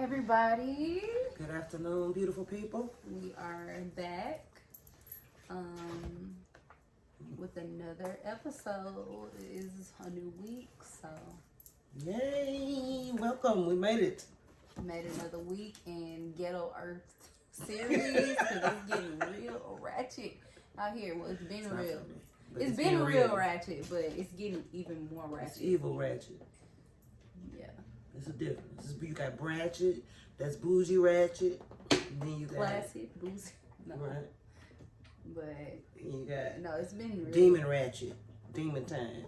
everybody. Good afternoon, beautiful people. We are back with another episode. It is a new week, so Yay! Welcome. We made it. made another week in Ghetto Earth series because it's getting real ratchet out here. Well, it's been real. It's been real ratchet, but it's getting even more ratchet. It's evil ratchet. Yeah. It's a difference. You got ratchet, that's bougie ratchet. And then you got Classic, boozy. No. right. But And you got no, it's been real. demon ratchet, demon time.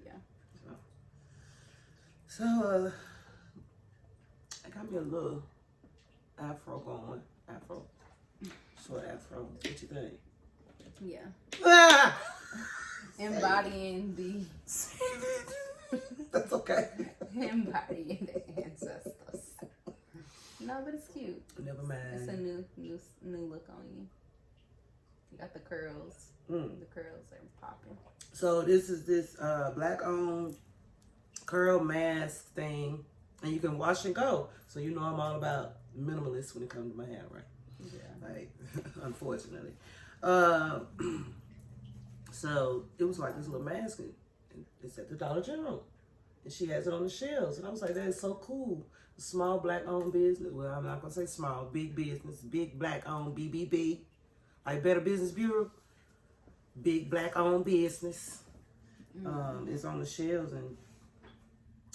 Yeah. So I got me a little afro going. Afro, short afro. What you think? Yeah. Ah! Embodying the That's okay. embodying the ancestors. No, but it's cute. Never mind. It's a new look on you. You got the curls. The curls are popping. So this is this black-owned curl mask thing, and you can wash and go. So you know I'm all about minimalist when it comes to my hair, right? Yeah. Like, unfortunately. So it was like this little mask, and it's at the Dollar General, and she has it on the shelves, and I was like, that is so cool. Small black-owned business. Well, I'm not gonna say small, big business, big black-owned BBB, like Better Business Bureau. Big black-owned business. It's on the shelves, and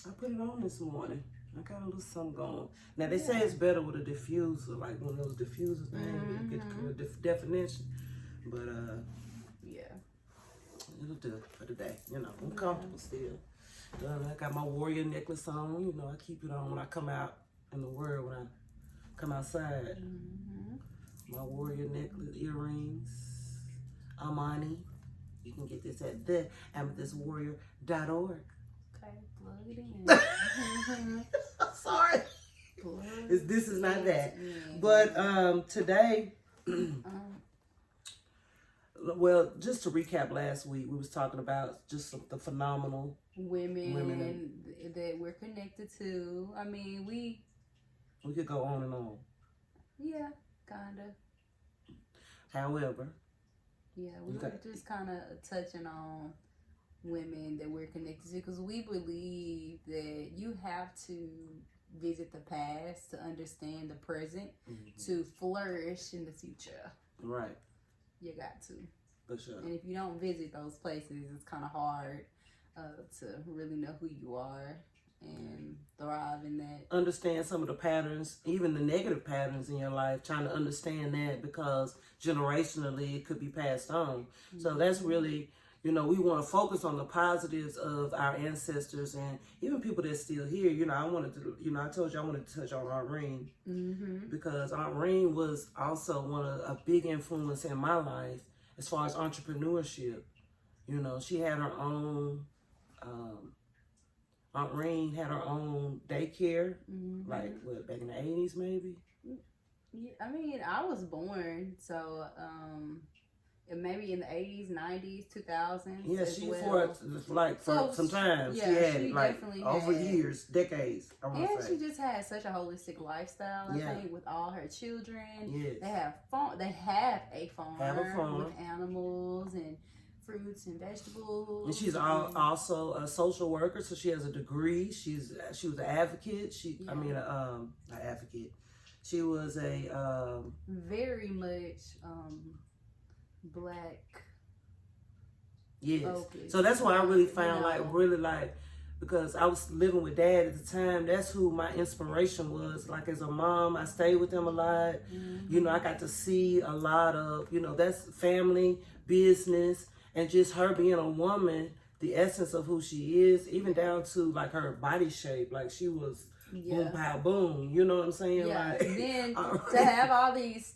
I put it on this morning. I got a little something going. Now they say it's better with a diffuser, like one of those diffuser things. You get the definition, but Yeah. it'll do for today. You know, I'm comfortable still. I got my warrior necklace on. You know, I keep it on when I come out in the world, when I come outside. My warrior necklace, earrings, Armani. You can get this at theamethystwarrior.org. Okay, plug it in. Sorry. Plug This is not that. in. But today, well, just to recap last week, we was talking about just the phenomenal women that we're connected to. I mean, we could go on and on. yeah, kinda. However, Yeah, we were just kind of touching on women that we're connected to because we believe that you have to visit the past to understand the present to flourish in the future. right, You got to. for sure. And if you don't visit those places, it's kind of hard to really know who you are and thrive in that. Understand some of the patterns, even the negative patterns in your life, trying to understand that because generationally it could be passed on. So that's really, you know, we want to focus on the positives of our ancestors and even people that's still here. You know, I wanted to, you know, I told you I wanted to touch on Aunt Reen because Aunt Reen was also a big influence in my life as far as entrepreneurship. You know, she had her own, Aunt Reen had her own daycare, like what, back in the 80s maybe? Yeah, I mean, I was born, so maybe in the 80s, 90s, 2000s. Yeah, as she well. for some time. Yeah, she had she it like definitely over had. years, decades, I want And to say. she just had such a holistic lifestyle, I think, with all her children. Yes. They have a farm farm. with animals and fruits and vegetables. And she's also a social worker, so she has a degree. She was an advocate. An advocate. She was a very much black. Yes. focused. So that's why I really found You know. because I was living with Dad at the time. That's who my inspiration was. Like as a mom, I stayed with him a lot. You know, I got to see a lot of, you know, that's family, business, and just her being a woman, the essence of who she is, even down to like her body shape. Like she was boom, pow, boom. You know what I'm saying? Yeah. Like, Then to have all these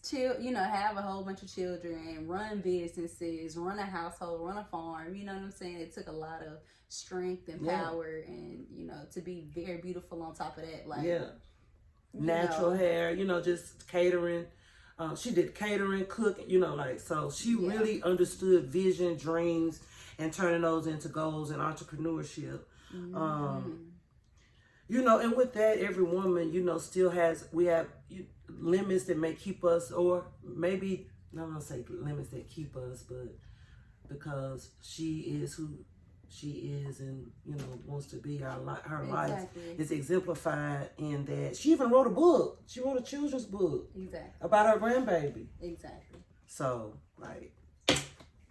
have a whole bunch of children, run businesses, run a household, run a farm. You know what I'm saying? It took a lot of strength and power, and you know, to be very beautiful on top of that. Like natural hair. You know, just catering. She did catering, cooking. You know, like so. She really understood vision, dreams, and turning those into goals and entrepreneurship. You know, and with that, every woman, you know, still has, we have limits that may keep us, or maybe, not gonna say limits that keep us, but because she is who she is and, you know, wants to be her life is exemplified in that she even wrote a book. She wrote a children's book. Exactly. About her grandbaby. Exactly. So, like,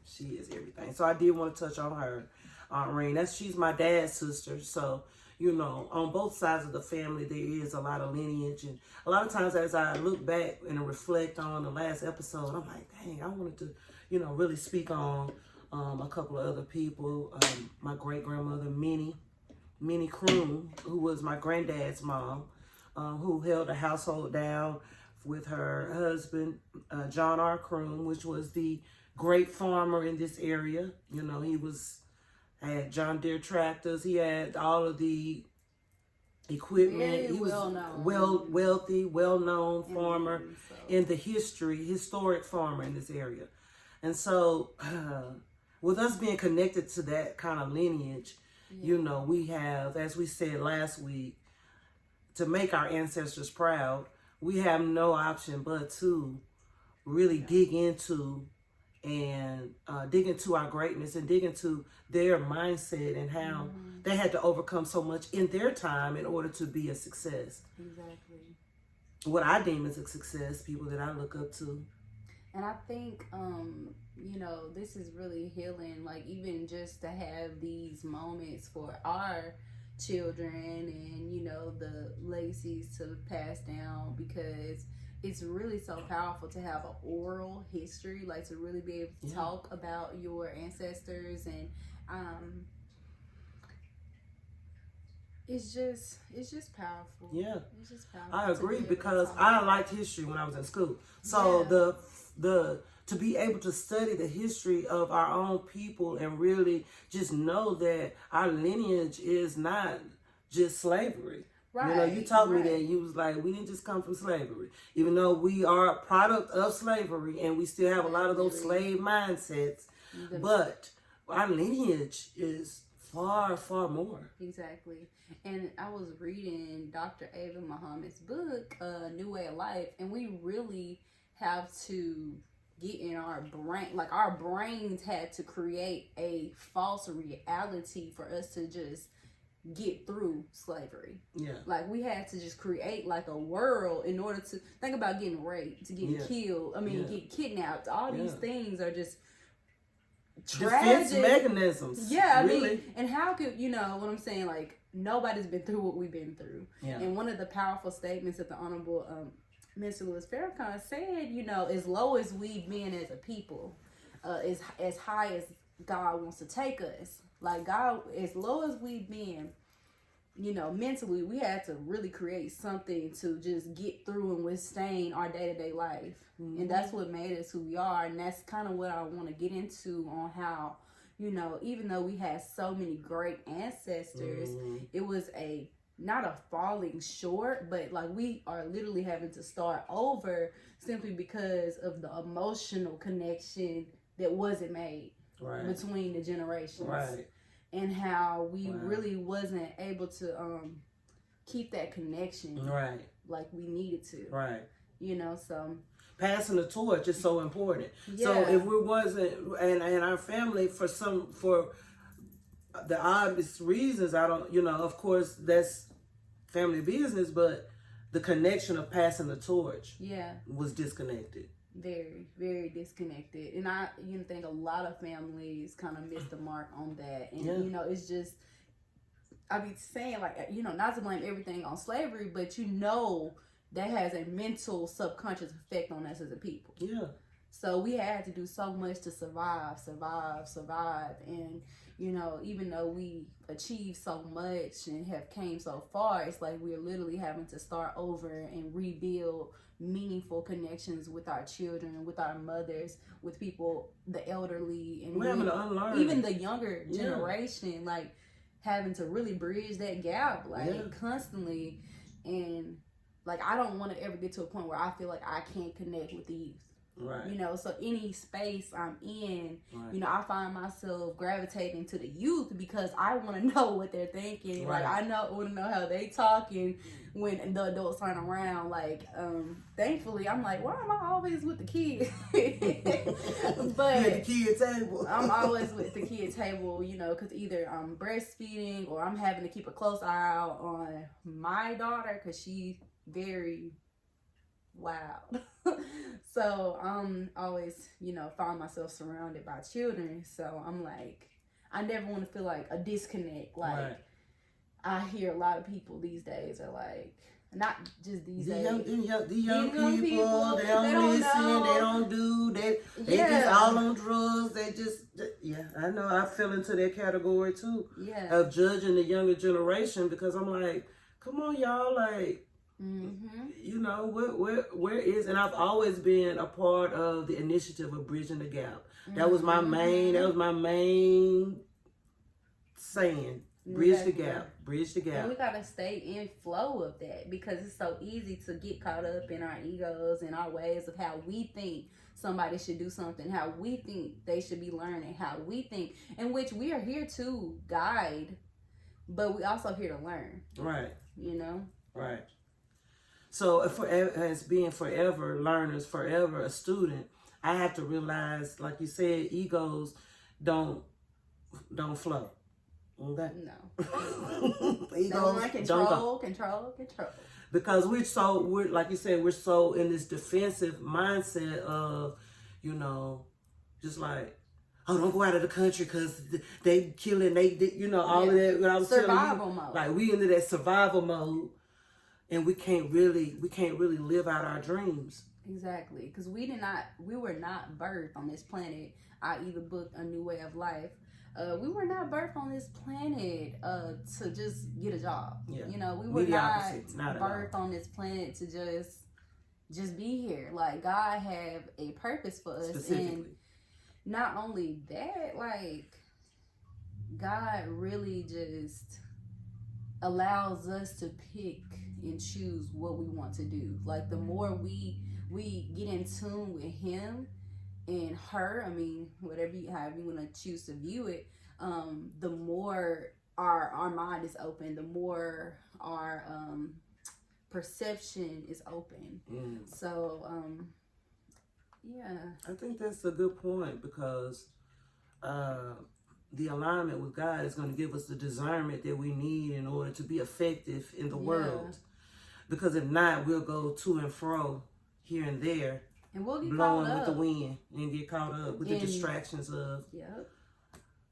she is everything. So I did want to touch on her, Aunt Reen. She's my dad's sister. So, you know, on both sides of the family, there is a lot of lineage. And a lot of times as I look back and reflect on the last episode, I'm like, dang, I wanted to, you know, really speak on a couple of other people. My great-grandmother, Minnie Croom, who was my granddad's mom, who held a household down with her husband, John R. Croom, which was the great farmer in this area. You know, he had John Deere tractors. He had all of the equipment. He was wealthy, well-known farmer in the historic farmer in this area. And so, with us being connected to that kind of lineage, you know, we have, as we said last week, to make our ancestors proud, we have no option but to really dig into our greatness and dig into their mindset and how they had to overcome so much in their time in order to be a success. Exactly. What I deem as a success, people that I look up to. And I think, you know, this is really healing, like even just to have these moments for our children and, you know, the legacies to pass down, because it's really so powerful to have an oral history, like to really be able to talk about your ancestors. And it's just powerful. Yeah, it's just powerful. I agree, because I liked history when I was in school. So to be able to study the history of our own people and really just know that our lineage is not just slavery. Right. You know, you taught me that. You was like, we didn't just come from slavery. Even though we are a product of slavery and we still have a lot of those slave mindsets, but our lineage is far, far more. Exactly. And I was reading Dr. Ava Muhammad's book, New Way of Life, and we really have to get in our brain, like our brains had to create a false reality for us to just get through slavery. Yeah. Like we had to just create like a world in order to think about getting raped, to getting killed. Get kidnapped. All these things are just tragic defense mechanisms. Yeah, really. And how could, you know what I'm saying? Like nobody's been through what we've been through. Yeah. And one of the powerful statements that the Honorable Mr. Louis Farrakhan said, you know, as low as we've been as a people, is as high as God wants to take us. Like God, as low as we've been, you know, mentally, we had to really create something to just get through and withstand our day-to-day life. And that's what made us who we are. And that's kind of what I want to get into on how, you know, even though we had so many great ancestors, it was not a falling short, but like we are literally having to start over simply because of the emotional connection that wasn't made between the generations. Right. And how we really wasn't able to keep that connection like we needed to. Right. You know, so passing the torch is so important. Yeah. So if we wasn't, and our family for the obvious reasons, I don't, you know, of course that's family business, but the connection of passing the torch was disconnected. Very, very disconnected. And I think a lot of families kind of missed the mark on that. And, you know, it's just, I be saying, like, you know, not to blame everything on slavery, but, you know, that has a mental subconscious effect on us as a people. Yeah. So we had to do so much to survive. And, you know, even though we achieved so much and have came so far, it's like we're literally having to start over and rebuild meaningful connections with our children, with our mothers, with people, the elderly, and we're having to unlearn even the younger generation, like having to really bridge that gap, like constantly. And like I don't want to ever get to a point where I feel like I can't connect with the youth. Right. You know, so any space I'm in, Right. you know, I find myself gravitating to the youth because I want to know what they're thinking. Right. Like, I want to know how they talking when the adults aren't around. Like, thankfully, I'm like, why am I always with the kids? But you at the kid table. I'm always with the kid table, you know, because either I'm breastfeeding or I'm having to keep a close eye out on my daughter because she's very loud. So I'm always, you know, find myself surrounded by children. So I'm like, I never want to feel like a disconnect. Like, Right. I hear a lot of people these days are like, not just these days. The young people, they don't listen, know. they don't do, they just all on drugs. They just, yeah, I know. I fell into that category too. Yeah. Of judging the younger generation because I'm like, come on, y'all, like, you know, where is, and I've always been a part of the initiative of Bridging the Gap. That was my main saying. Bridge the gap. Bridge the gap. And we gotta stay in flow of that because it's so easy to get caught up in our egos and our ways of how we think somebody should do something, how we think they should be learning, how we think, in which we are here to guide, but we also here to learn. Right. You know? Right. So as being forever learners, forever a student, I have to realize, like you said, egos don't flow. Okay? No. Egos don't want control. Because we're like you said, we're so in this defensive mindset of, you know, just like, oh, don't go out of the country because they killing, you know, all of that. What I was survival mode. Like we into that survival mode, and we can't really live out our dreams. Exactly, because we were not birthed on this planet. I either booked A New Way of Life. We were not birthed on this planet to just get a job. Yeah. You know, we were not birthed on this planet to just be here. Like, God have a purpose for us. And not only that, like, God really just allows us to pick and choose what we want to do. Like, the more we get in tune with Him and her, I mean, however you want to choose to view it, the more our mind is open, the more our perception is open. So yeah, I think that's a good point because the alignment with God is going to give us the discernment that we need in order to be effective in the world. Because if not, we'll go to and fro here and there, and we'll get blowing caught up with the wind and get caught up with the distractions of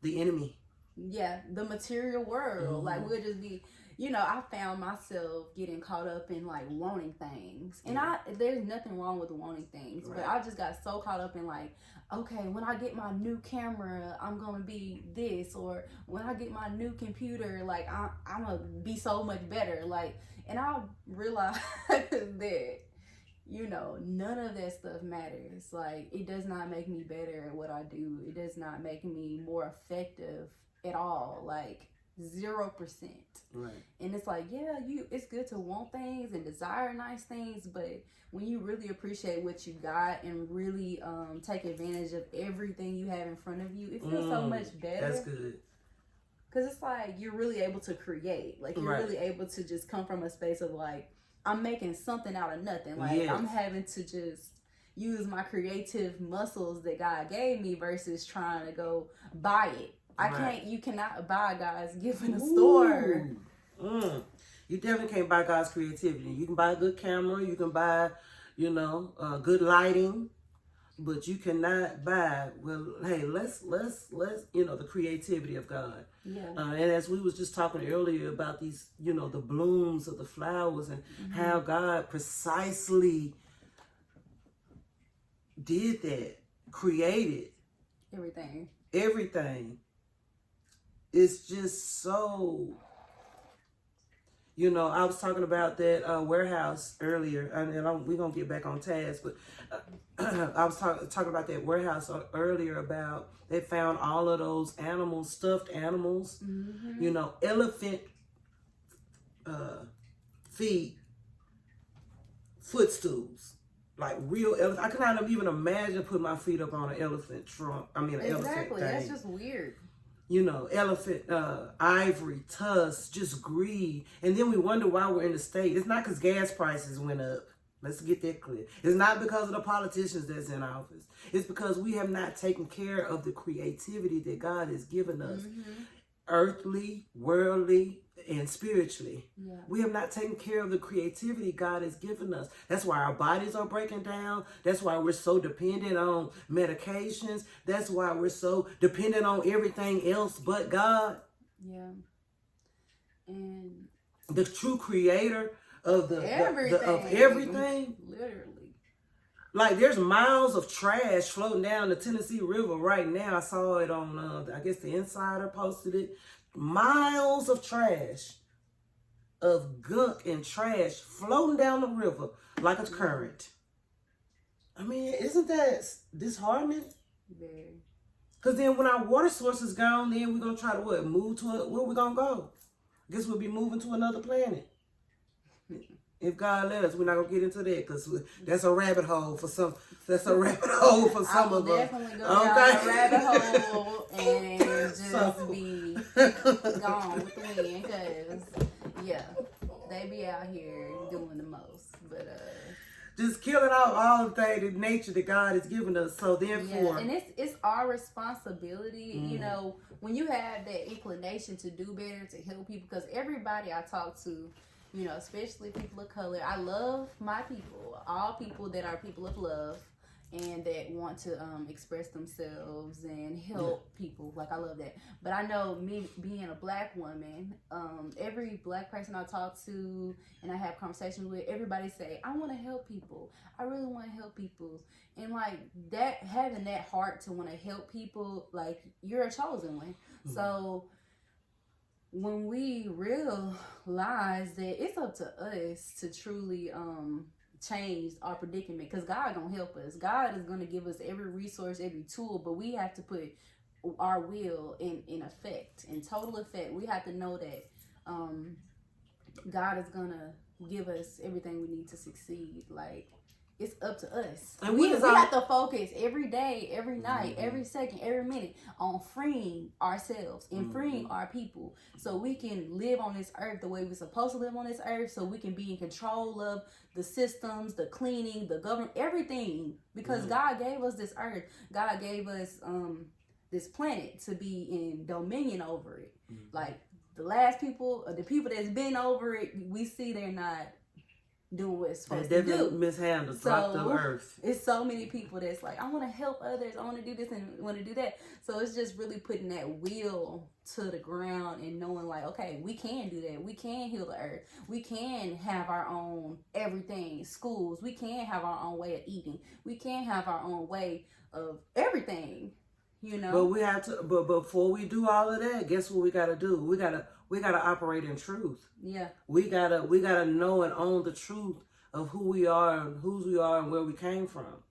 the enemy. Yeah, the material world. Like, we'll just be, you know, I found myself getting caught up in like wanting things. And there's nothing wrong with wanting things, but I just got so caught up in like, okay, when I get my new camera, I'm gonna be this, or when I get my new computer, like I'm gonna be so much better. Like, and I realized that, you know, none of that stuff matters. Like, it does not make me better at what I do. It does not make me more effective at all. Like, 0%. Right. And it's like, it's good to want things and desire nice things, but when you really appreciate what you got and really take advantage of everything you have in front of you, it feels so much better. That's good. Because it's like you're really able to create. Like, you're really able to just come from a space of like, I'm making something out of nothing. Like, I'm having to just use my creative muscles that God gave me versus trying to go buy it. You cannot buy God's gift in a store. You definitely can't buy God's creativity. You can buy a good camera, you can buy, you know, good lighting, but you cannot buy, well, hey, let's you know, the creativity of God. And as we was just talking earlier about these, you know, the blooms of the flowers and how God precisely did that, created everything. It's just so, you know, I was talking about that warehouse earlier, and we're going to get back on task, but I was talking about that warehouse earlier about they found all of those animals, stuffed animals, you know, elephant feet footstools. like real elephant. I cannot even imagine putting my feet up on an elephant trunk. I mean, an elephant thing. Exactly. That's just weird. You know, elephant, ivory, tusk, just greed. And then we wonder why we're in the state. It's not because gas prices went up. Let's get that clear. It's not because of the politicians that's in office. It's because we have not taken care of the creativity that God has given us. Earthly, worldly, and spiritually. Yeah. We have not taken care of the creativity God has given us. That's why our bodies are breaking down. That's why we're so dependent on medications. That's why we're so dependent on everything else but God. Yeah. And the true creator of everything. Literally. Like there's miles of trash floating down the Tennessee River right now. I saw it on, I guess the Insider posted it. Miles of trash, of gunk and trash floating down the river like a current. I mean, isn't that disheartening? Very. Because then when our water source is gone, then we're going to try to what? Move to where we going to go? I guess we'll be moving to another planet. If God let us, we're not gonna get into that because that's a rabbit hole for some. That's a rabbit hole for some of us. Definitely go down a rabbit hole and just be gone with the wind, cause yeah, they be out here doing the most. But just killing off all the things, the nature that God has given us. So therefore, and it's our responsibility. You know, when you have that inclination to do better, to help people, because everybody I talk to, you know, especially people of color. I love my people, all people that are people of love and that want to express themselves and help people. Like, I love that. But I know me being a black woman, every black person I talk to and I have conversations with, everybody say, I want to help people. I really want to help people. And like that, having that heart to want to help people, like you're a chosen one. So when we realize that it's up to us to truly change our predicament, because God gonna help us. God is gonna give us every resource, every tool, but we have to put our will in effect, in total effect. We have to know that God is gonna give us everything we need to succeed. Like, it's up to us. And we have to focus every day, every night, every second, every minute on freeing ourselves and freeing our people so we can live on this earth the way we're supposed to live on this earth, so we can be in control of the systems, the cleaning, the government, everything. Because God gave us this earth. God gave us this planet to be in dominion over it. Like, the last people, or the people that's been over it, we see they're not doing what it's supposed to do. Mishandled, dropped the earth. It's so many people that's like, I want to help others, I want to do this and want to do that. So it's just really putting that will to the ground and knowing like, okay, we can do that. We can heal the earth. We can have our own everything, schools. We can have our own way of eating. We can have our own way of everything, you know. But we have to. But before we do all of that, guess what we got to do? We gotta operate in truth. Yeah. We gotta know and own the truth of who we are and whose we are and where we came from.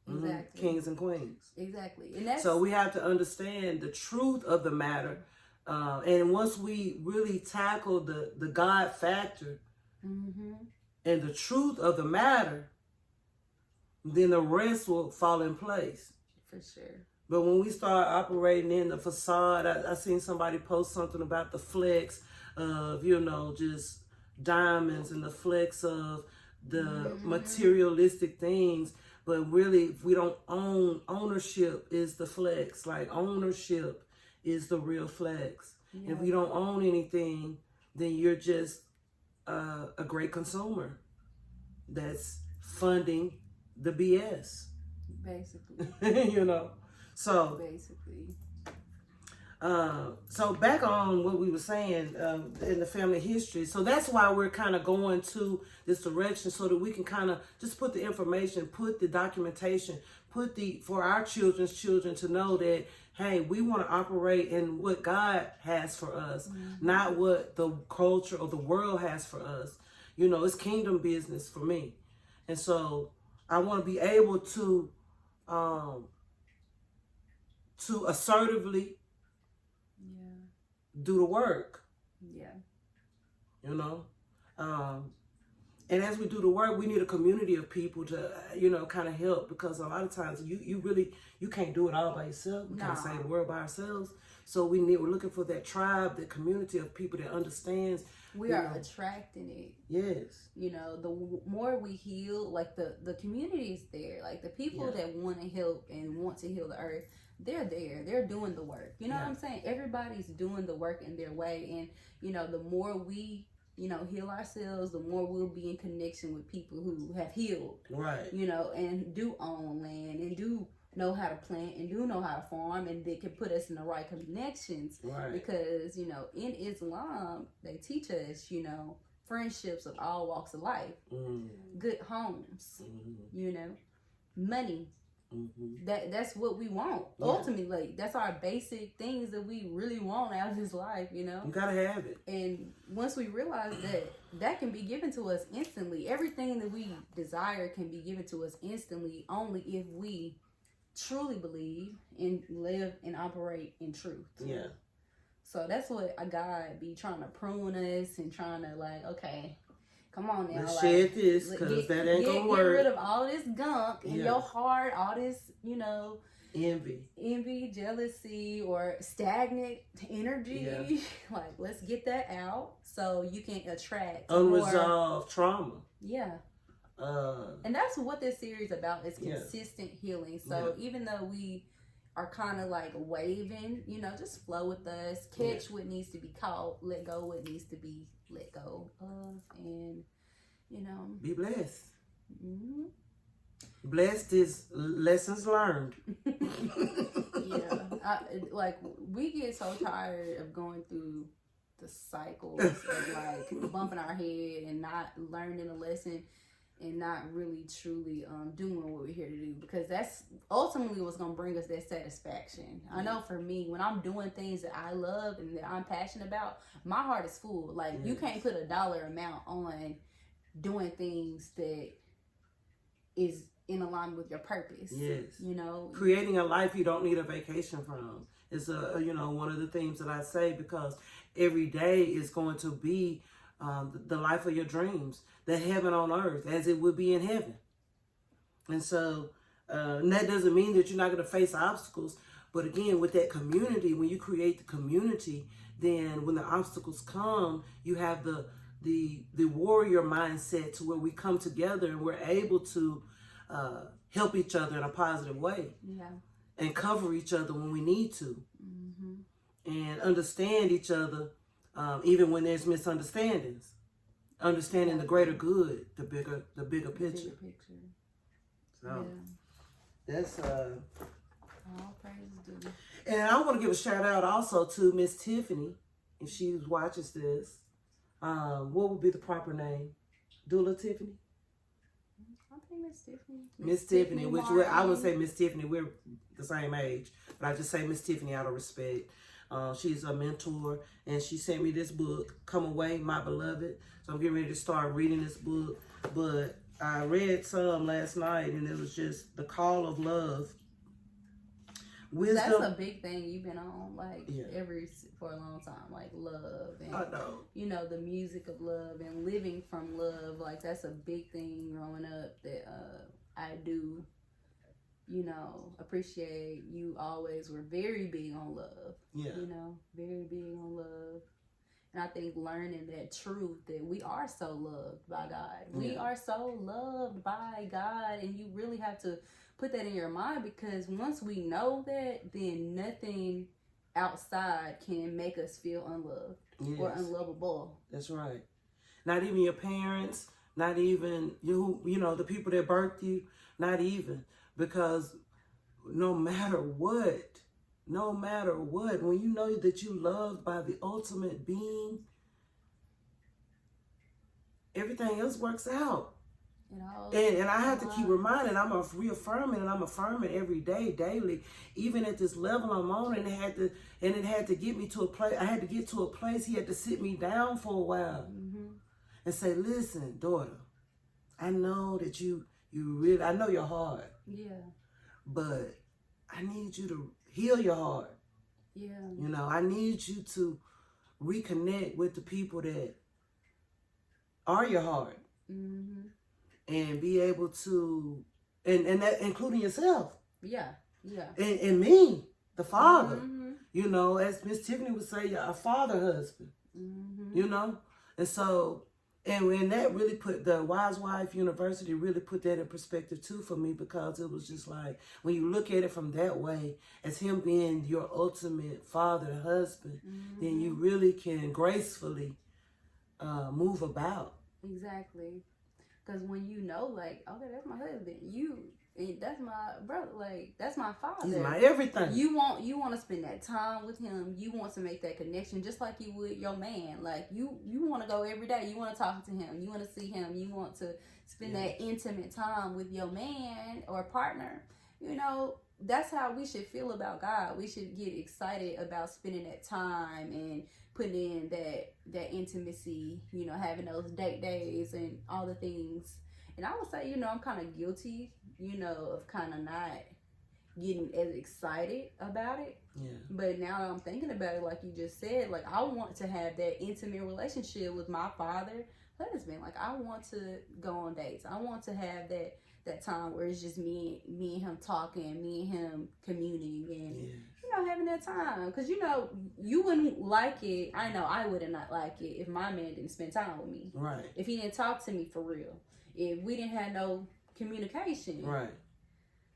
Exactly. Kings and queens. Exactly. And that's, so we have to understand the truth of the matter. And once we really tackle the God factor and the truth of the matter, then the rest will fall in place. For sure. But when we start operating in the facade, I seen somebody post something about the flex of, you know, just diamonds and the flex of the materialistic things. But really, if we don't own, ownership is the flex. Like, ownership is the real flex. Yeah. If you don't own anything, then you're just a great consumer that's funding the BS. Basically. You know. So basically, so back on what we were saying in the family history. So that's why we're kind of going to this direction, so that we can kind of just put the information, put the documentation, for our children's children to know that, hey, we want to operate in what God has for us, not what the culture or the world has for us. You know, it's kingdom business for me, and so I want to be able to assertively do the work. Yeah. You know? And as we do the work, we need a community of people to, kind of help, because a lot of times you can't do it all by yourself. We can't save the world by ourselves. So we're looking for that tribe, that community of people that understands. We are attracting it. Yes. The more we heal, like the community is there. Like the people that want to help and want to heal the earth, they're there. They're doing the work. You know what I'm saying? Everybody's doing the work in their way. And, the more we heal ourselves, the more we'll be in connection with people who have healed. Right. And do own land and do know how to plant and do know how to farm, and they can put us in the right connections. Right. Because, in Islam, they teach us, friendships of all walks of life, good homes, money. That's what we want. Ultimately, that's our basic things that we really want out of this life. You gotta have it. And once we realize that can be given to us instantly, everything that we desire can be given to us instantly, only if we truly believe and live and operate in truth. Yeah. So that's what a God be trying to prune us and trying to okay, come on now. Let's shed this, because that ain't gonna work. Get rid of all this gunk in your heart, all this, envy, jealousy, or stagnant energy. Yeah. Let's get that out so you can attract unresolved trauma. Yeah. And that's what this series about, is consistent healing. So even though we are kind of waving, just flow with us, catch what needs to be caught, let go what needs to be let go of, and be blessed. Blessed is lessons learned. We get so tired of going through the cycles of bumping our head and not learning a lesson and not really truly doing what we're here to do, because that's ultimately what's going to bring us that satisfaction. I know for me, when I'm doing things that I love and that I'm passionate about, my heart is full. You can't put a dollar amount on doing things that is in alignment with your purpose. Yes. Creating a life you don't need a vacation from is one of the themes that I say, because every day is going to be the life of your dreams, the heaven on earth as it would be in heaven. And so and that doesn't mean that you're not going to face obstacles, but again, with that community, when you create the community, then when the obstacles come, you have the warrior mindset, to where we come together and we're able to help each other in a positive way. Yeah. And cover each other when we need to. And understand each other even when there's misunderstandings. Understanding the greater good, the bigger picture. So that's all praises due. And I want to give a shout out also to Miss Tiffany, if she watches this. What would be the proper name? Doula Tiffany? I think Miss Tiffany. Miss Tiffany, which I would say Miss Tiffany, we're the same age, but I just say Miss Tiffany out of respect. She's a mentor, and she sent me this book, Come Away, My Beloved. So I'm getting ready to start reading this book. But I read some last night, and it was just the call of love. Wisdom. That's a big thing you've been on, for a long time, love, and I know. The music of love and living from love. That's a big thing growing up that I do. Appreciate. You always were very big on love. Yeah. Very big on love. And I think learning that truth, that we are so loved by God. Yeah. We are so loved by God, and you really have to put that in your mind, because once we know that, then nothing outside can make us feel unloved or unlovable. That's right. Not even your parents, not even the people that birthed you, not even, because no matter what, when you know that you loved by the ultimate being, everything else works out. And I have to keep reminding, I'm reaffirming, and I'm affirming every day, daily, even at this level I'm on, and it had to get me to a place. I had to get to a place. He had to sit me down for a while and say, listen, daughter, I know that you really, I know your heart. Yeah. But I need you to heal your heart. Yeah. I need you to reconnect with the people that are your heart. Mm-hmm. and be able to, and that including yourself. Yeah. Yeah. And me, the father. Mm-hmm. You know, as Miss Tiffany would say, a father husband. Mm-hmm. You know, and so. And that really put the Wise Wife University really put that in perspective too for me, because it was just like, when you look at it from that way, as him being your ultimate father, husband, then you really can gracefully move about. Exactly. Because when you know, like, okay, that's my husband, and that's my brother, like, that's my father. He's my everything. You want to spend that time with him. You want to make that connection, just like you would your man. Like, you want to go every day. You want to talk to him. You want to see him. You want to spend that intimate time with your man or partner. You know, that's how we should feel about God. We should get excited about spending that time and putting in that intimacy, you know, having those date days and all the things. And I would say, you know, I'm kind of guilty, you know, of kind of not getting as excited about it. Yeah. But now that I'm thinking about it, like you just said, like, I want to have that intimate relationship with my father husband. Like, I want to go on dates. I want to have that time where it's just me and him talking, me and him communing, and you know, having that time. Because, you know, you wouldn't like it. I know I would not like it if my man didn't spend time with me. Right. If he didn't talk to me for real. If we didn't have no communication. Right.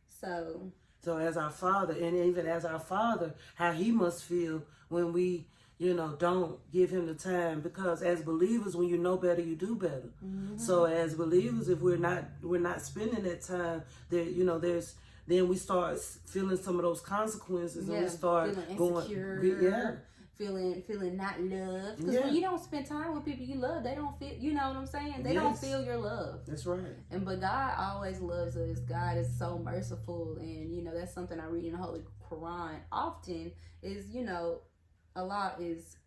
So as our father, and even as our father, how he must feel when we, you know, don't give him the time. Because as believers, when you know better, you do better. Mm-hmm. So as believers, if we're not spending that time, there, you know, then we start feeling some of those consequences, and we start feeling insecure, feeling not loved. Because when you don't spend time with people you love, they don't feel, you know what I'm saying? They don't feel your love. That's right. But God always loves us. God is so merciful, and you know, that's something I read in the Holy Quran often. Is, you know, Allah is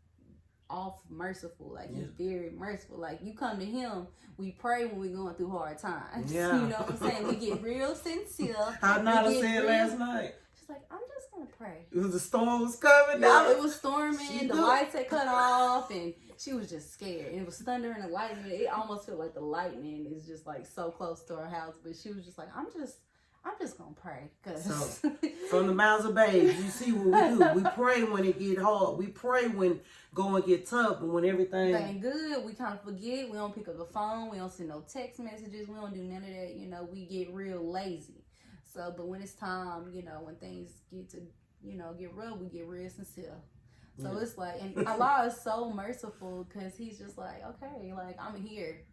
off merciful. Like, he's very merciful. Like, you come to him, we pray when we're going through hard times. You know what I'm saying? We get real sincere. How Nala said last night. She's like, I'm just gonna pray. It was the storm was coming. Yeah, it was storming. The lights had cut off, and she was just scared. And it was thundering and lightning. It almost felt like the lightning is just like so close to her house. But she was just like, I'm just gonna pray. So, from the mouths of babes, you see what we do. We pray when it get hard. We pray when going get tough, and when everything ain't good. We kind of forget. We don't pick up the phone. We don't send no text messages. We don't do none of that. You know, we get real lazy. So, but when it's time, you know, when things get to, you know, get rough, we get real sincere. So it's like, and Allah is so merciful, because he's just like, okay, like, I'm here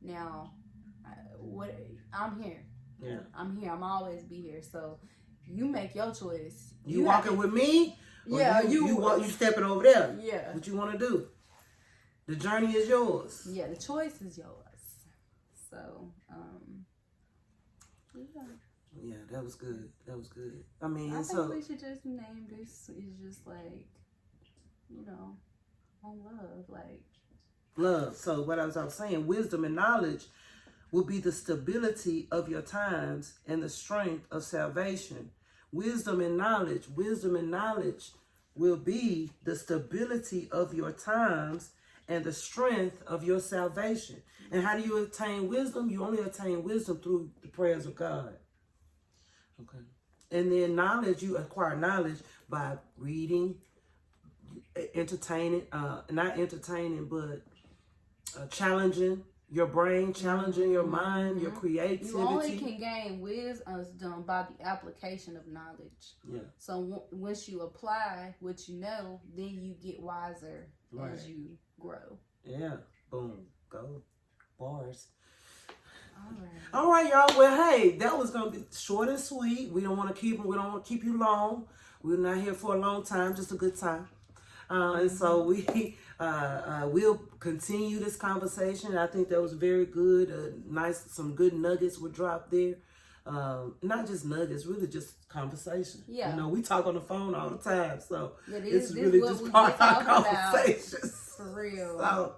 now. I'm here. Yeah. I'm here. I'm always be here. So you make your choice. You walking with me? Yeah. You stepping over there. Yeah. What you want to do? The journey is yours. Yeah. The choice is yours. So, yeah, that was good. That was good. I mean, I think we should just name this. It's just like, you know, on love, like love. So what I was saying, wisdom and knowledge will be the stability of your times and the strength of salvation. Wisdom and knowledge will be the stability of your times and the strength of your salvation. And how do you attain wisdom? You only attain wisdom through the prayers of God. Okay. And then knowledge, you acquire knowledge by reading, challenging your brain, challenging your mind, your creativity. You only can gain wisdom by the application of knowledge. Yeah. So once you apply what you know, then you get wiser as you grow. Yeah. Boom. Go. Bars. All right, y'all. Well, hey, that was gonna be short and sweet. We don't want to keep you long. We're not here for a long time, just a good time. And so we'll continue this conversation. I think that was very good. Some good nuggets were dropped there. Not just nuggets, really just conversation. Yeah. You know, we talk on the phone all the time, so this is really just part of our conversations. For real.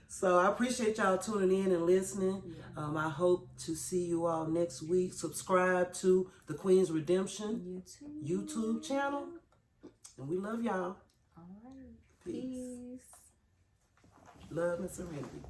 So I appreciate y'all tuning in and listening. Yeah. I hope to see you all next week. Subscribe to the Queen's Redemption YouTube channel. And we love y'all. All right. Peace. Love and serenity.